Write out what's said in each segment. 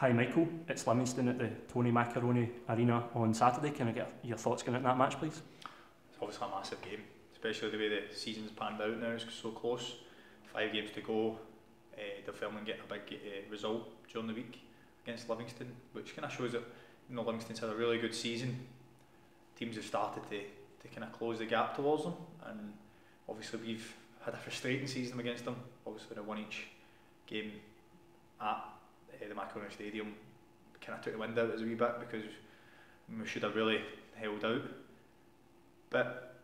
Hi Michael, it's Livingston at the Tony Macaroni Arena on Saturday. Can I get your thoughts going at that match, please? It's obviously a massive game, especially the way the season's panned out now. It's so close. 5 games to go. They're filming getting a big result during the week against Livingston, which kind of shows that Livingston's had a really good season. Teams have started to kind of close the gap towards them, and obviously we've had a frustrating season against them. Obviously the one each game at the Macaroni Stadium kind of took the wind out as a wee bit, because we should have really held out. But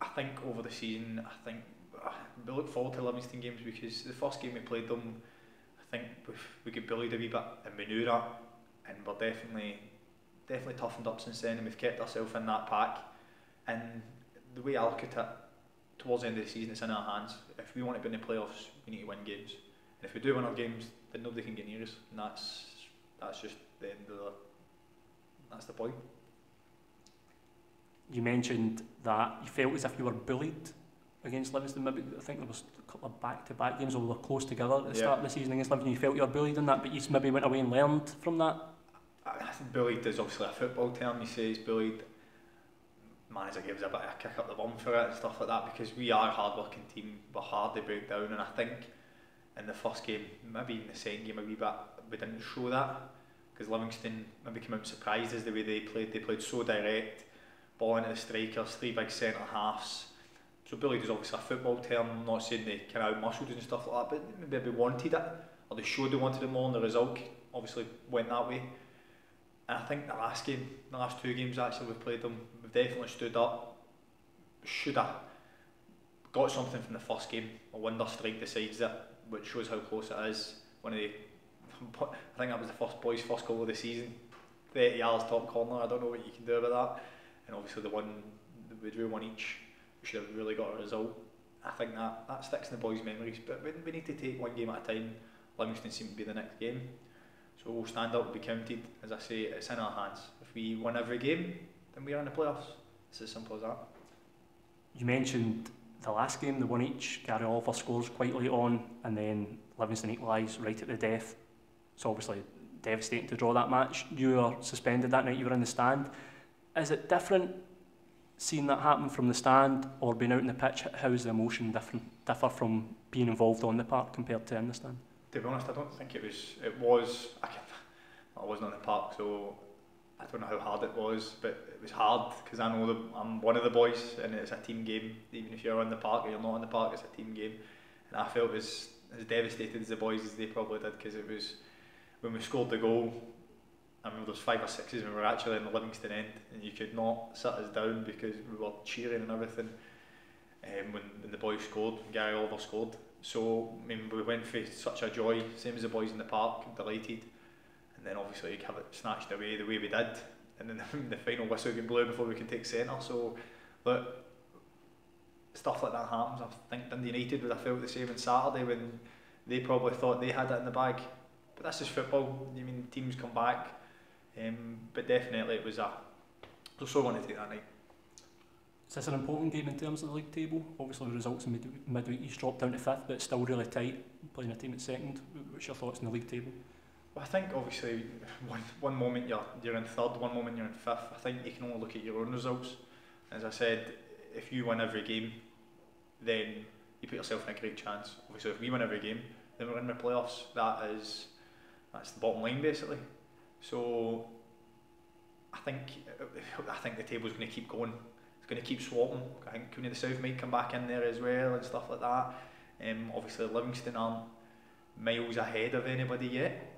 I think over the season, we look forward to Livingston games, because the first game we played them, I think we got bullied a wee bit and we knew that, and we're definitely toughened up since then, and we've kept ourselves in that pack. And the way I look at it, towards the end of the season, it's in our hands. If we want to be in the playoffs, we need to win games, and if we do win our games, then nobody can get near us, and that's just the end of that's the point. You mentioned that you felt as if you were bullied against Livingston. Maybe I think there was a couple of back-to-back games where we were close together at the start of the season against Livingston. You felt you were bullied in that, but you maybe went away and learned from that. I think bullied is obviously a football term. You say he's bullied. Manager gives a bit of a kick up the bum for it and stuff like that, because we are a hard-working team. We're hard to break down, and I think in the first game, maybe in the second game a wee bit, we didn't show that, because Livingston maybe came out surprised as the way they played. They played so direct, ball into the strikers, 3 big centre halves. So bullied is obviously a football term. I'm not saying they kind of out-muscled and stuff like that, but maybe they wanted it, or they showed they wanted it more, and the result obviously went that way. And I think the last 2 games actually we've played them, we've definitely stood up. Should have got something from the first game. A wonder strike decides it, which shows how close it is. I think that was the boys' first goal of the season. 30 yards top corner. I don't know what you can do about that. And obviously we drew 1 each. We should have really got a result. I think that sticks in the boys' memories. But we need to take 1 game at a time. Livingston seem to be the next game. So we'll stand up and be counted. As I say, it's in our hands. If we win every game, then we are in the playoffs. It's as simple as that. You mentioned the last game, the 1 each. Gary Oliver scores quite late on, and then Livingston equalise right at the death. It's obviously devastating to draw that match. You were suspended that night, you were in the stand. Is it different seeing that happen from the stand or being out in the pitch? How is the emotion differ from being involved on the park compared to in the stand? To be honest, I don't think it was. I wasn't on the park, so I don't know how hard it was, but it was hard, because I know that I'm one of the boys, and it's a team game. Even if you're on the park or you're not on the park, it's a team game. And I felt as devastated as the boys as they probably did, because it was when we scored the goal. I remember there was 5 or 6s when we were actually in the Livingston end, and you could not sit us down because we were cheering and everything. When the boys scored, Gary Oliver scored. So I mean, we went for such a joy, same as the boys in the park, delighted. And then obviously you have it snatched away the way we did, and then the final whistle can blow before we can take centre. So, but stuff like that happens. I think Dundee United would have felt the same on Saturday, when they probably thought they had it in the bag. But this is football. I mean, teams come back. But definitely it was we're so going to take that night. Is this an important game in terms of the league table? Obviously the results in midweek, you dropped down to 5th, but it's still really tight, playing a team at 2nd. What's your thoughts on the league table? Well, I think obviously one moment you're in 3rd, one moment you're in 5th. I think you can only look at your own results. As I said, if you win every game, then you put yourself in a great chance. Obviously if we win every game, then we're in the playoffs. That's the bottom line basically. So I think the table's going to keep going. It's going to keep swapping. I think Community South might come back in there as well and stuff like that. Obviously Livingston aren't miles ahead of anybody yet.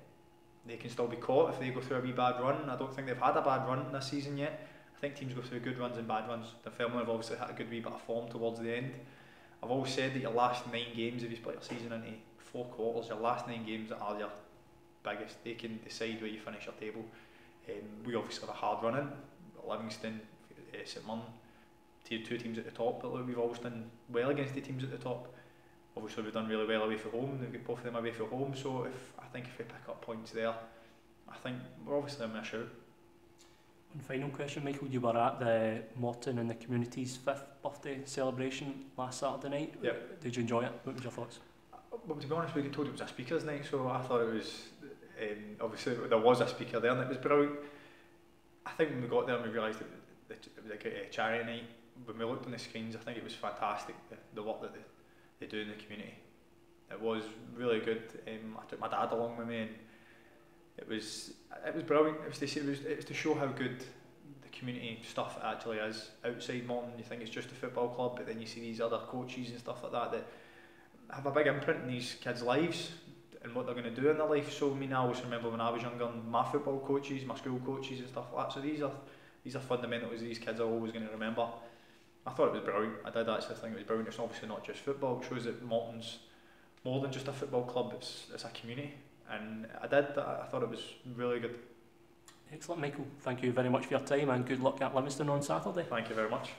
They can still be caught if they go through a wee bad run. I don't think they've had a bad run this season yet. I think teams go through good runs and bad runs. The Fairmont have obviously had a good wee bit of form towards the end. I've always said that your last 9 games, if you split your season into 4 quarters, your last 9 games are your biggest. They can decide where you finish your table. We obviously have a hard run in. Livingston, St Mirren, 2 teams at the top, but we've always done well against the teams at the top. Obviously we've done really well away from home. They've got both of them away from home, so I think if we pick up points there, I think we're obviously in a shout. One final question, Michael. You were at the Morton and the Community's 5th birthday celebration last Saturday night. Yep. Did you enjoy it? What were your thoughts? Well, to be honest, we got told it was a speakers night, so I thought it was Obviously there was a speaker there and it was brilliant. I think when we got there and we realised that it was a great charity night, when we looked on the screens I think it was fantastic, the work that they do in the community. It was really good. I took my dad along with me and it was brilliant. It was to show how good the community stuff actually is. Outside Morton you think it's just a football club, but then you see these other coaches and stuff like that have a big imprint in these kids' lives and what they're going to do in their life. So I always remember when I was younger, my football coaches, my school coaches and stuff like that. So these are fundamentals these kids are always going to remember. I thought it was brilliant. I did actually think it was brilliant. It's obviously not just football. It shows that Morton's more than just a football club. It's a community, and I thought it was really good. Excellent, Michael. Thank you very much for your time and good luck at Livingston on Saturday. Thank you very much.